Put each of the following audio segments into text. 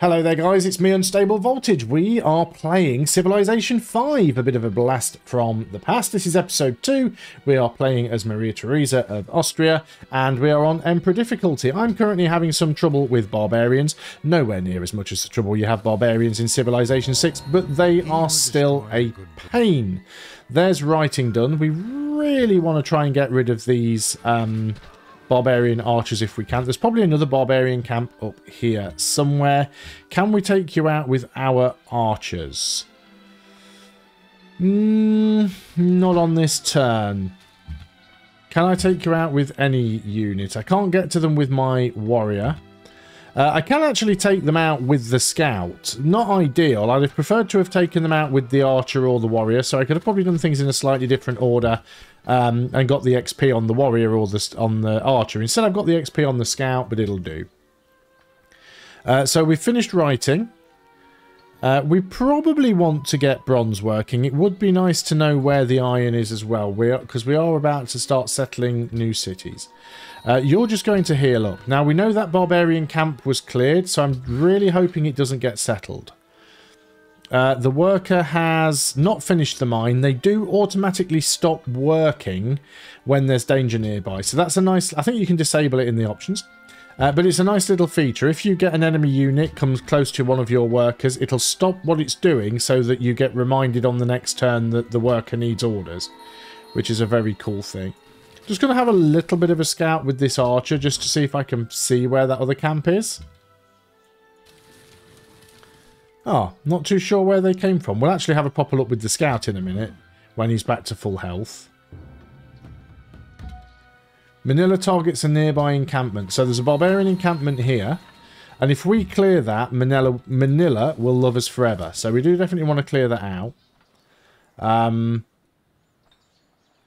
Hello there guys, it's me Unstable Voltage. We are playing Civilization 5, a bit of a blast from the past. This is episode 2. We are playing as Maria Theresa of Austria and we are on Emperor difficulty. I'm currently having some trouble with barbarians, nowhere near as much as the trouble you have barbarians in Civilization 6, but they are still a pain. There's writing done. We really want to try and get rid of these barbarian archers if we can. There's probably another barbarian camp up here somewhere. Can we take you out with our archers? Not on this turn. Can I take you out with any unit? I can't get to them with my warrior. I can actually take them out with the scout. Not ideal. I'd have preferred to have taken them out with the archer or the warrior, so I could have probably done things in a slightly different order and got the XP on the warrior or on the archer. Instead, I've got the XP on the scout, but it'll do. So we've finished writing. We probably want to get bronze working. It would be nice to know where the iron is as well, because we are about to start settling new cities. You're just going to heal up. Now, we know that barbarian camp was cleared, so I'm really hoping it doesn't get settled. The worker has not finished the mine. They do automatically stop working when there's danger nearby. So that's a nice... I think you can disable it in the options. But it's a nice little feature. If you get an enemy unit comes close to one of your workers, it'll stop what it's doing so that you get reminded on the next turn that the worker needs orders, which is a very cool thing. Just going to have a little bit of a scout with this archer just to see if I can see where that other camp is. Oh, not too sure where they came from. We'll actually have a proper look with the scout in a minute when he's back to full health. Manila targets a nearby encampment. So there's a barbarian encampment here. And if we clear that, Manila will love us forever. So we do definitely want to clear that out.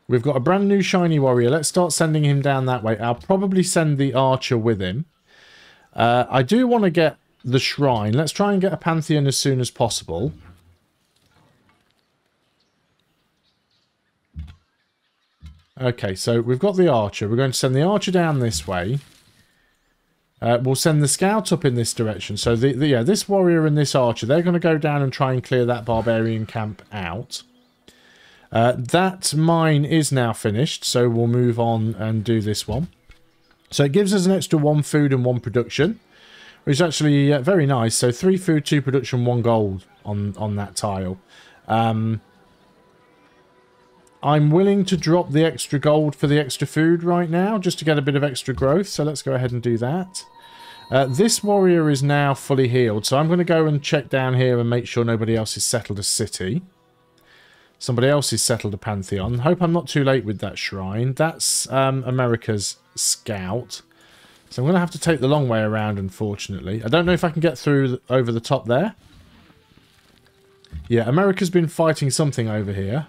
We've got a brand new shiny warrior. Let's start sending him down that way. I'll probably send the archer with him. I do want to get the shrine. Let's try and get a pantheon as soon as possible. Okay, so we've got the archer. We're going to send the archer down this way. We'll send the scout up in this direction. So yeah, this warrior and this archer, they're going to go down and try and clear that barbarian camp out. That mine is now finished, so we'll move on and do this one. So it gives us an extra 1 food and 1 production, which is actually very nice. So 3 food, 2 production, 1 gold on that tile. I'm willing to drop the extra gold for the extra food right now, just to get a bit of extra growth. So let's go ahead and do that. This warrior is now fully healed, so I'm going to go and check down here and make sure nobody else has settled a city. Somebody else has settled a pantheon. Hope I'm not too late with that shrine. That's America's scout. So I'm going to have to take the long way around, unfortunately. I don't know if I can get through over the top there. Yeah, America's been fighting something over here.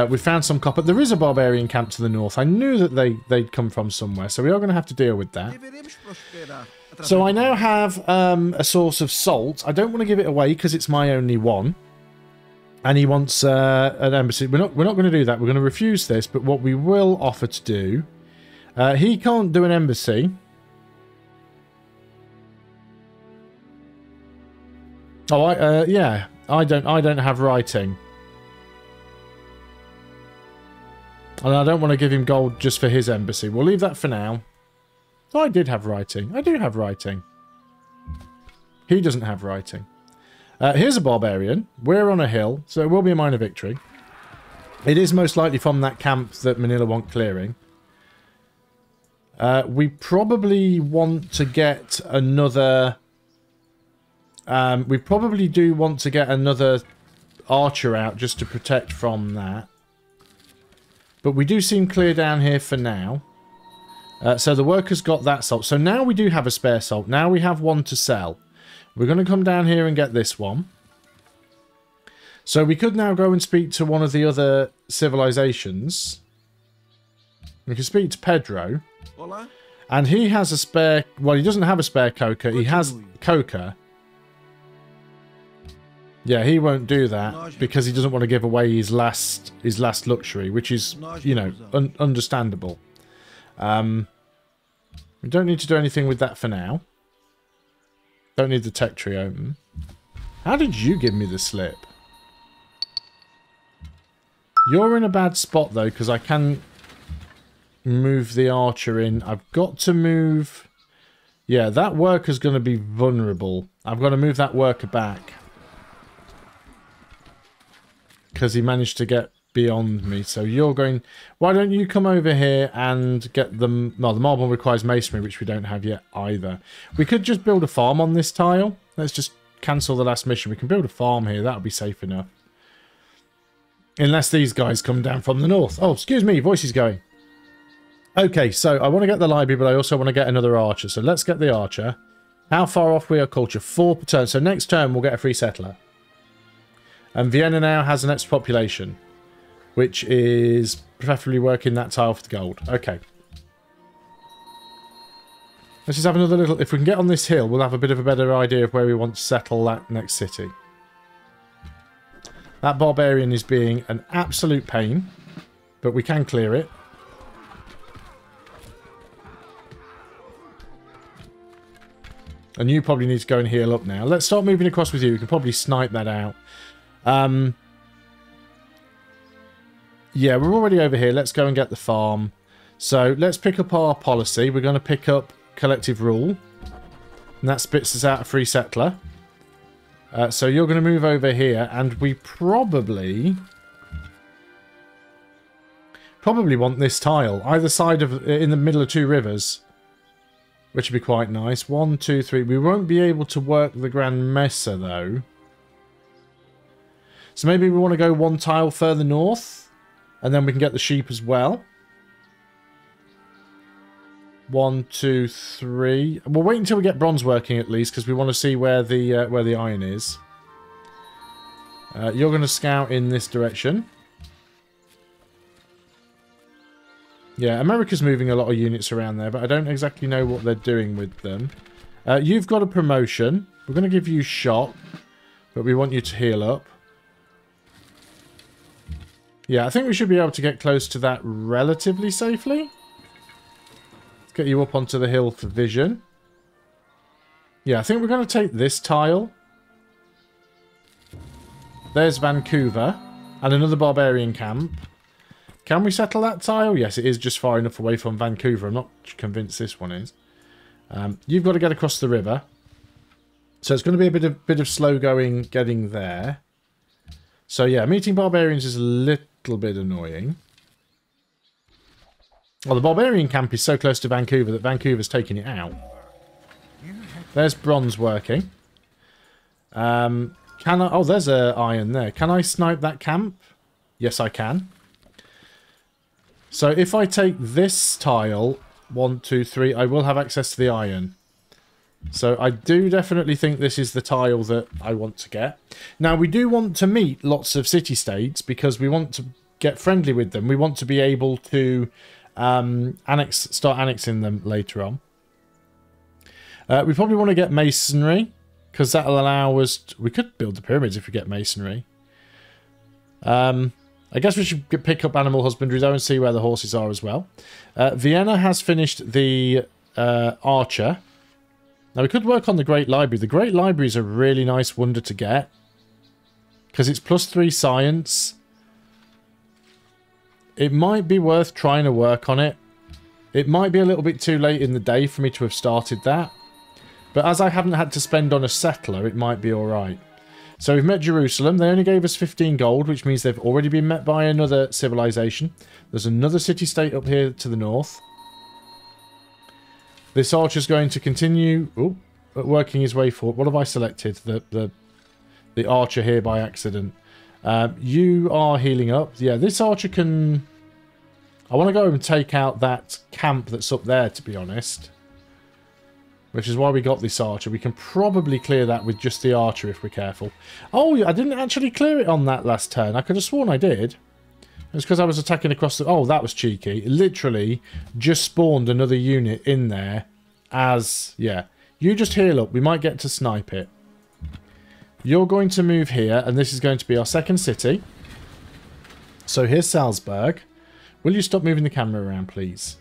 We found some copper. There is a barbarian camp to the north. I knew that they'd come from somewhere, so we are going to have to deal with that. So I now have a source of salt. I don't want to give it away because it's my only one. And he wants an embassy. We're not going to do that. We're going to refuse this. But what we will offer to do, he can't do an embassy. Oh, yeah. I don't have writing. And I don't want to give him gold just for his embassy. We'll leave that for now. Oh, I did have writing. I do have writing. He doesn't have writing. Here's a barbarian. We're on a hill, so it will be a minor victory. It is most likely from that camp that Manila want clearing. We probably want to get another... we probably do want to get another archer out just to protect from that. But we do seem clear down here for now. So the worker's got that salt. So now we do have a spare salt. Now we have 1 to sell. We're going to come down here and get this one. So we could now go and speak to one of the other civilizations. We can speak to Pedro. Hola. And he has a spare... Well, he doesn't have a spare coker. He has coker. Yeah, he won't do that because he doesn't want to give away his last luxury, which is, you know, understandable. We don't need to do anything with that for now. Don't need the tech tree open. How did you give me the slip? You're in a bad spot, though, because I can move the archer in. I've got to move... Yeah, that worker's going to be vulnerable. I've got to move that worker back. Because he managed to get beyond me. So you're going... Why don't you come over here and get them... Well, the marble requires masonry, which we don't have yet either. We could just build a farm on this tile. Let's just cancel the last mission. We can build a farm here. That'll be safe enough. Unless these guys come down from the north. Oh, excuse me. Voice is going. Okay, so I want to get the library, but I also want to get another archer. So let's get the archer. How far off we are culture? 4 per turn. So next turn we'll get a free settler. And Vienna now has an extra population, which is preferably working that tile for the gold. Okay. Let's just have another little... If we can get on this hill, we'll have a bit of a better idea of where we want to settle that next city. That barbarian is being an absolute pain, but we can clear it. And you probably need to go and heal up now. Let's start moving across with you. We can probably snipe that out. Yeah, we're already over here. Let's go and get the farm. So let's pick up our policy. We're going to pick up collective rule. And that spits us out a free settler. So you're going to move over here. And we probably want this tile. Either side of... In the middle of 2 rivers. Which would be quite nice. 1, 2, 3. We won't be able to work the Grand Mesa, though. So maybe we want to go 1 tile further north. And then we can get the sheep as well. 1, 2, 3. We'll wait until we get bronze working, at least, because we want to see where the iron is. You're going to scout in this direction. Yeah, America's moving a lot of units around there, but I don't exactly know what they're doing with them. You've got a promotion. We're going to give you shot, but we want you to heal up. Yeah, I think we should be able to get close to that relatively safely. Let's get you up onto the hill for vision. Yeah, I think we're going to take this tile. There's Vancouver. And another barbarian camp. Can we settle that tile? Yes, it is just far enough away from Vancouver. I'm not convinced this one is. You've got to get across the river. So it's going to be a bit of slow going getting there. So yeah, meeting barbarians is a little bit annoying. Well, the barbarian camp is so close to Vancouver that Vancouver's taking it out. There's bronze working. Can I... Oh, there's an iron there. Can I snipe that camp? Yes, I can. So if I take this tile, 1, 2, 3, I will have access to the iron. So I do definitely think this is the tile that I want to get. Now, we do want to meet lots of city-states because we want to get friendly with them. We want to be able to start annexing them later on. We probably want to get masonry because that'll allow us... We could build the pyramids if we get masonry. I guess we should pick up animal husbandry though and see where the horses are as well. Vienna has finished the archer. Now we could work on the Great Library. The Great Library is a really nice wonder to get. Because it's +3 science. It might be worth trying to work on it. It might be a little bit too late in the day for me to have started that. But as I haven't had to spend on a settler, it might be alright. So we've met Jerusalem. They only gave us 15 gold, which means they've already been met by another civilization. There's another city-state up here to the north. This archer's going to continue working his way forward. What have I selected? The archer here by accident. You are healing up. Yeah, this archer can... I want to go and take out that camp that's up there, to be honest. Which is why we got this archer. We can probably clear that with just the archer if we're careful. Oh, I didn't actually clear it on that last turn. I could have sworn I did. It was because I was attacking across the... Oh, that was cheeky. It literally just spawned another unit in there as... Yeah. You just heal up. We might get to snipe it. You're going to move here, and this is going to be our second city. So here's Salzburg. Will you stop moving the camera around, please?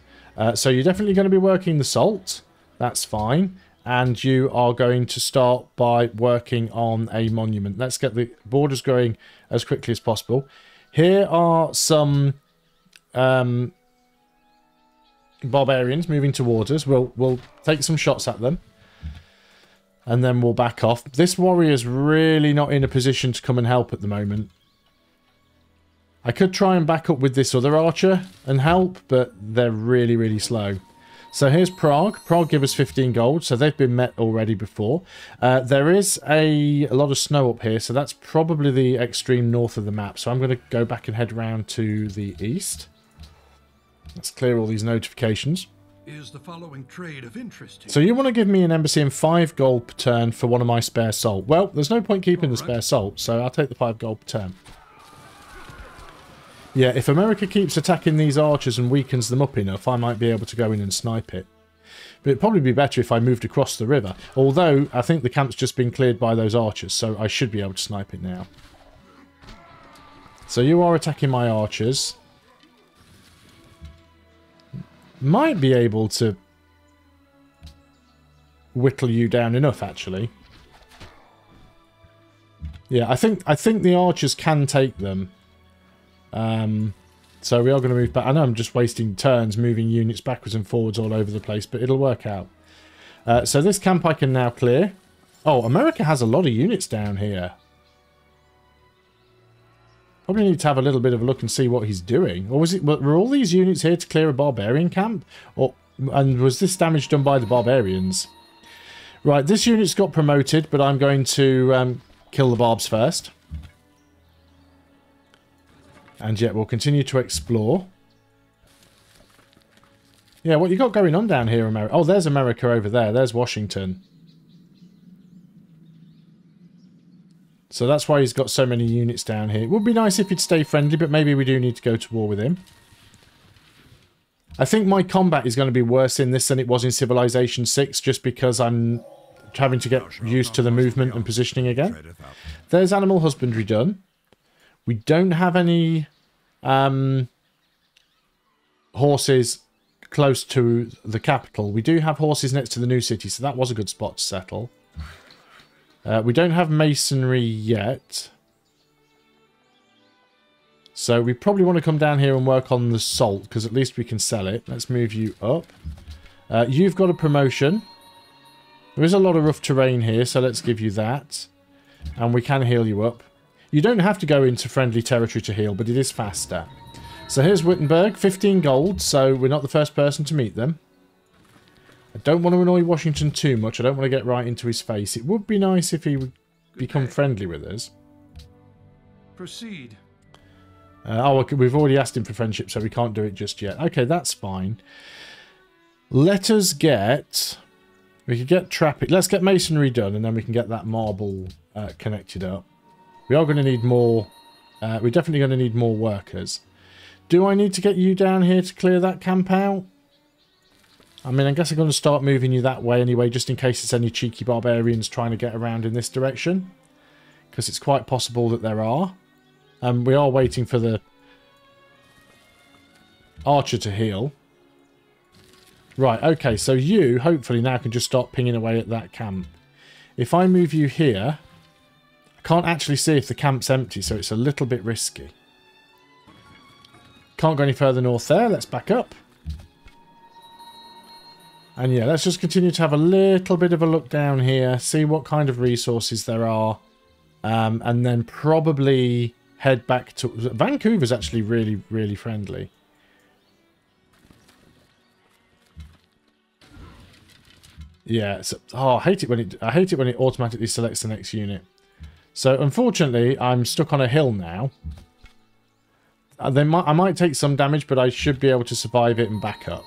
So you're definitely going to be working the salt. That's fine. and you are going to start by working on a monument. Let's get the borders going as quickly as possible. Here are some barbarians moving towards us. We'll take some shots at them, and then we'll back off. This warrior's really not in a position to come and help at the moment. I could try and back up with this other archer and help, but they're really, really slow. So here's Prague. Prague give us 15 gold, so they've been met already before. There is a lot of snow up here, so that's probably the extreme north of the map. So I'm going to go back and head round to the east. Let's clear all these notifications. Is the following trade of interest? So you want to give me an embassy and 5 gold per turn for one of my spare salt. Well, there's no point keeping the spare salt, so I'll take the 5 gold per turn. Yeah, if America keeps attacking these archers and weakens them up enough, I might be able to go in and snipe it. But it'd probably be better if I moved across the river. Although, I think the camp's just been cleared by those archers, so I should be able to snipe it now. So you are attacking my archers. Might be able to whittle you down enough, actually. Yeah, I think the archers can take them. So we are going to move back. I know I'm just wasting turns moving units backwards and forwards all over the place, but it'll work out. So this camp I can now clear. Oh, America has a lot of units down here. Probably need to have a little bit of a look and see what he's doing. Or were all these units here to clear a barbarian camp? And was this damage done by the barbarians? Right, this unit's got promoted, but I'm going to kill the barbs first. And yet we'll continue to explore. Yeah, what you got going on down here, America? Oh, there's America over there. There's Washington. So that's why he's got so many units down here. It would be nice if he'd stay friendly, but maybe we do need to go to war with him. I think my combat is going to be worse in this than it was in Civilization 6, just because I'm having to get used to the movement and positioning again. There's animal husbandry done. We don't have any horses close to the capital. We do have horses next to the new city, so that was a good spot to settle. We don't have masonry yet. So we probably want to come down here and work on the salt, because at least we can sell it. Let's move you up. You've got a promotion. There is a lot of rough terrain here, so let's give you that. And we can heal you up. You don't have to go into friendly territory to heal, but it is faster. So here's Wittenberg, 15 gold, so we're not the first person to meet them. I don't want to annoy Washington too much. I don't want to get right into his face. It would be nice if he would become friendly with us. Proceed. We've already asked him for friendship, so we can't do it just yet. Okay, that's fine. Let us get... We could get trapping. Let's get masonry done, and then we can get that marble connected up. We are going to need more... we're definitely going to need more workers. Do I need to get you down here to clear that camp out? I mean, I guess I'm going to start moving you that way anyway, just in case there's any cheeky barbarians trying to get around in this direction. Because it's quite possible that there are. We are waiting for the archer to heal. Right, okay, so you, hopefully, now can just start pinging away at that camp. If I move you here... I can't actually see if the camp's empty, so it's a little bit risky. Can't go any further north there. Let's back up. And yeah, let's just continue to have a little bit of a look down here, see what kind of resources there are, and then probably head back to... Vancouver's actually really, really friendly. Yeah, so, oh, I hate it when it automatically selects the next unit. So unfortunately, I'm stuck on a hill now. I might take some damage, but I should be able to survive it and back up.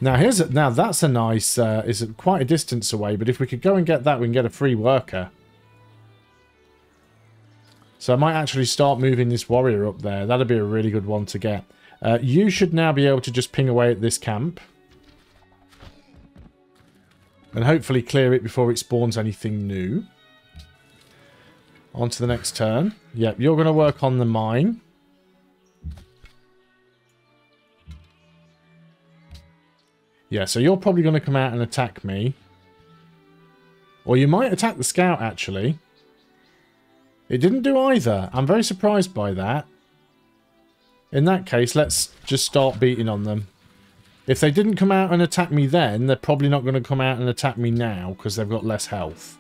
Now that's a nice. It's quite a distance away, but if we could go and get that, we can get a free worker. So I might actually start moving this warrior up there. That'd be a really good one to get. You should now be able to just ping away at this camp. And hopefully clear it before it spawns anything new. On to the next turn. Yep, you're going to work on the mine. Yeah, so you're probably going to come out and attack me. Or you might attack the scout, actually. It didn't do either. I'm very surprised by that. In that case, let's just start beating on them. If they didn't come out and attack me then, they're probably not going to come out and attack me now because they've got less health.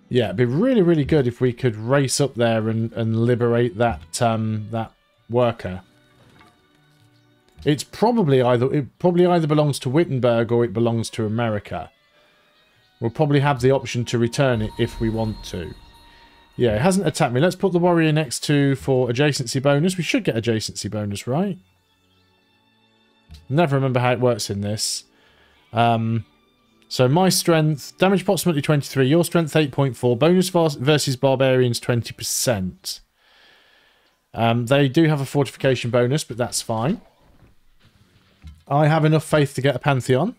Yeah, it'd be really, really good if we could race up there and liberate that that worker. It probably either belongs to Wittenberg or it belongs to America. We'll probably have the option to return it if we want to. Yeah, it hasn't attacked me. Let's put the warrior next to for adjacency bonus. We should get adjacency bonus, right? Never remember how it works in this. So my strength, damage approximately 23, your strength 8.4, bonus versus barbarians 20%. They do have a fortification bonus, but that's fine. I have enough faith to get a Pantheon.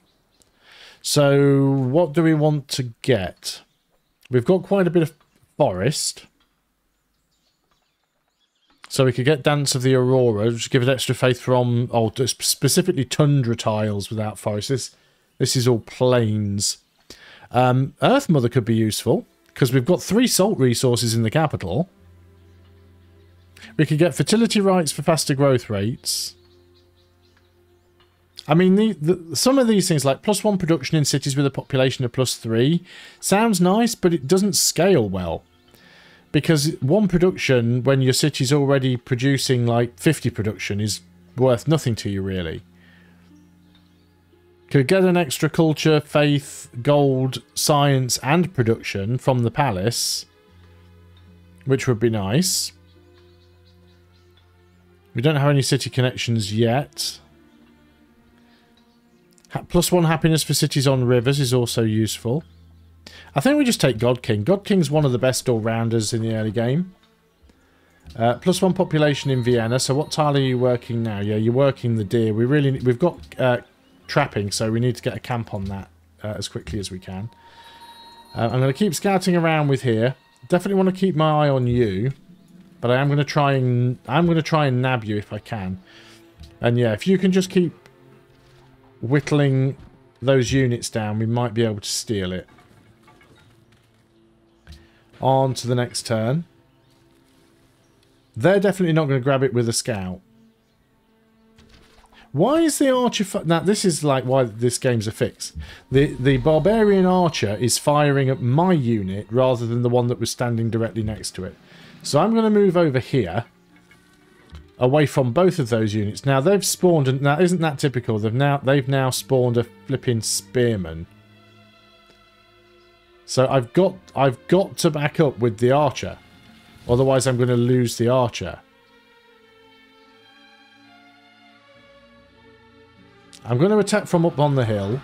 So what do we want to get? We've got quite a bit of forest. So we could get Dance of the Aurora, just give it extra faith from, specifically tundra tiles without forest. This is all plains. Earth Mother could be useful, because we've got 3 salt resources in the capital. We could get fertility rights for faster growth rates. I mean, some of these things, like +1 production in cities with a population of +3, sounds nice, but it doesn't scale well. Because 1 production, when your city's already producing like 50 production, is worth nothing to you, really. Could get an extra culture, faith, gold, science, and production from the palace, which would be nice. We don't have any city connections yet. +1 happiness for cities on rivers is also useful. I think we just take God King. God King's one of the best all-rounders in the early game. +1 population in Vienna. So what tile are you working now? Yeah, you're working the deer. We've got trapping, so we need to get a camp on that as quickly as we can. I'm going to keep scouting around with here. Definitely want to keep my eye on you, but I'm going to try and nab you if I can. And yeah, if you can just keep whittling those units down, we might be able to steal it. On to the next turn. They're definitely not going to grab it with a scout. Why is the archer... Now, this is like why this game's a fix. The barbarian archer is firing at my unit rather than the one that was standing directly next to it. So I'm going to move over here, away from both of those units. Now, they've spawned... And now, isn't that typical? They've now spawned a flipping spearman. So I've got to back up with the archer. Otherwise, I'm going to lose the archer. I'm going to attack from up on the hill.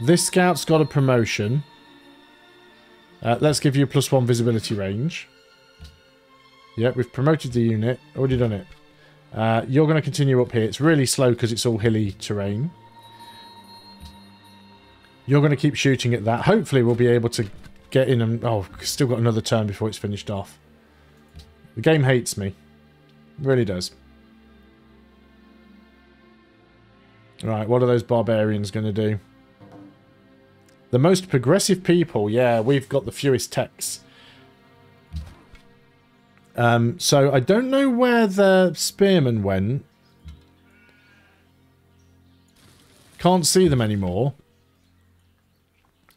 This scout's got a promotion. Let's give you a +1 visibility range. Yep, we've promoted the unit. Already done it. You're going to continue up here. It's really slow because it's all hilly terrain. You're going to keep shooting at that. Hopefully we'll be able to get in and... Oh, still got another turn before it's finished off. The game hates me. It really does. Right, what are those barbarians going to do? The most progressive people. Yeah, we've got the fewest techs. So I don't know where the spearmen went. Can't see them anymore.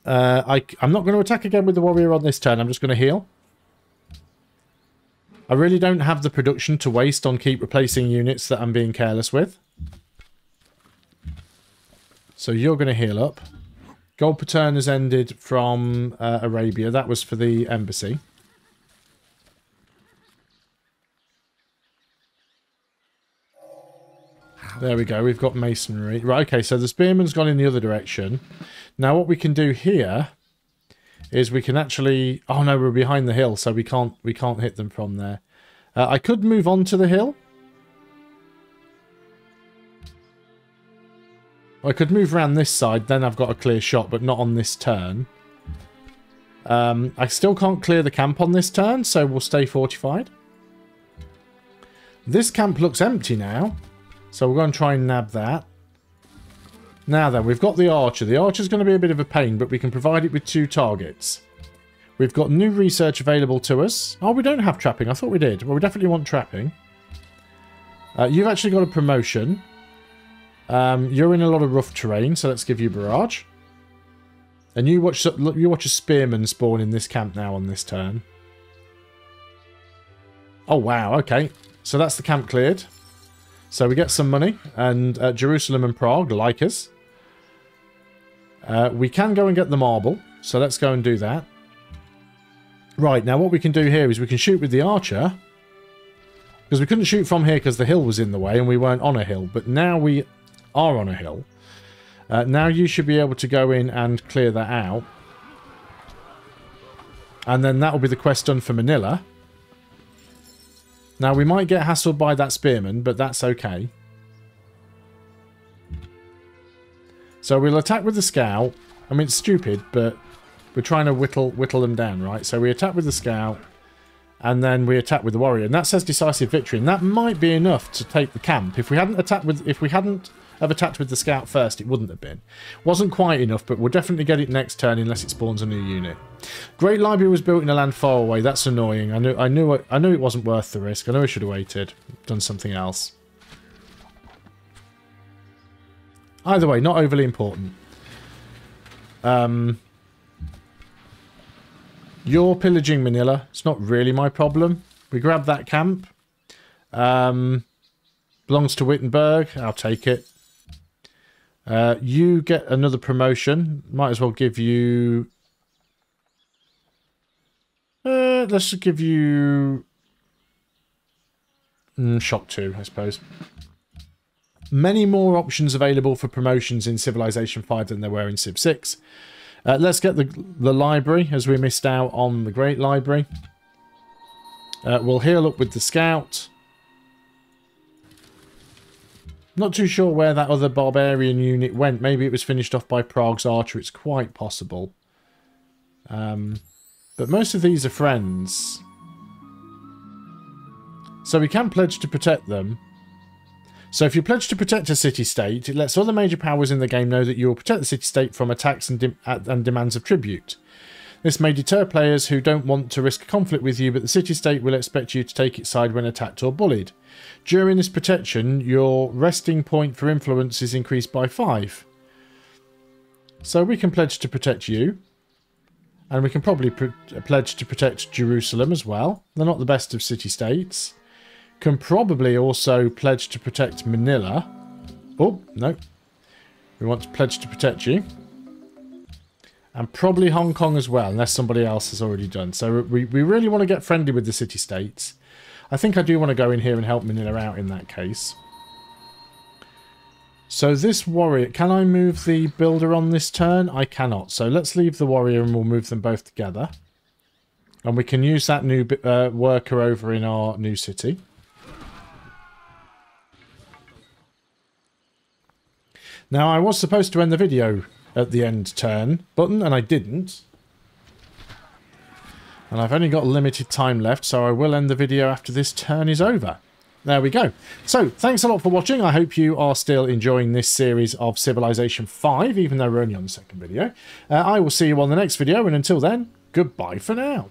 I'm not going to attack again with the warrior on this turn. I'm just going to heal. I really don't have the production to waste on keep replacing units that I'm being careless with. So you're going to heal up. Gold per turn has ended from Arabia. That was for the embassy. There we go. We've got masonry. Right, okay, so the spearman's gone in the other direction. Now what we can do here is we can actually... Oh no, we're behind the hill, so we can't hit them from there. I could move on to the hill. I could move around this side, then I've got a clear shot, but not on this turn. I still can't clear the camp on this turn, so we'll stay fortified. This camp looks empty now, so we're going to try and nab that. Now then, we've got the archer. The archer's going to be a bit of a pain, but we can provide it with 2 targets. We've got new research available to us. Oh, we don't have trapping. I thought we did. Well, we definitely want trapping. You've actually got a promotion. You're in a lot of rough terrain, so let's give you barrage. And you watch a spearman spawn in this camp now on this turn. Oh, wow. Okay. So that's the camp cleared. So we get some money. And Jerusalem and Prague like us. We can go and get the marble. So let's go and do that. Right. Now what we can do here is we can shoot with the archer. Because we couldn't shoot from here because the hill was in the way and we weren't on a hill. But now we are on a hill. Now you should be able to go in and clear that out. And then that will be the quest done for Manila. Now we might get hassled by that spearman, but that's okay. So we'll attack with the scout. I mean, it's stupid, but we're trying to whittle them down, right? So we attack with the scout, and then we attack with the warrior. And that says decisive victory, and that might be enough to take the camp. If we hadn't attacked with the scout first, it wouldn't have been. Wasn't quite enough, but we'll definitely get it next turn unless it spawns a new unit. Great Library was built in a land far away. That's annoying. I knew it wasn't worth the risk. I know I should have waited, done something else. Either way, not overly important. You're pillaging Manila. It's not really my problem. We grab that camp. Belongs to Wittenberg. I'll take it. You get another promotion. Might as well give you... let's just give you... Shock 2, I suppose. Many more options available for promotions in Civilization 5 than there were in Civ 6. Let's get the library, as we missed out on the Great Library. We'll heal up with the scout. Not too sure where that other barbarian unit went. Maybe it was finished off by Prague's archer. It's quite possible. But most of these are friends. So we can pledge to protect them. So if you pledge to protect a city-state, it lets other major powers in the game know that you will protect the city-state from attacks and demands of tribute. This may deter players who don't want to risk conflict with you, but the city-state will expect you to take its side when attacked or bullied. During this protection, your resting point for influence is increased by 5. So we can pledge to protect you. And we can probably pledge to protect Jerusalem as well. They're not the best of city-states. Can probably also pledge to protect Manila. Oh, no. We want to pledge to protect you. And probably Hong Kong as well, unless somebody else has already done. So we really want to get friendly with the city-states. I think I do want to go in here and help Manila out in that case. So this warrior... Can I move the builder on this turn? I cannot. So let's leave the warrior and we'll move them both together. And we can use that new worker over in our new city. Now, I was supposed to end the video at the end turn button, and I didn't. And I've only got limited time left, so I will end the video after this turn is over. There we go. So, thanks a lot for watching. I hope you are still enjoying this series of Civilization 5, even though we're only on the second video. I will see you on the next video, and until then, goodbye for now.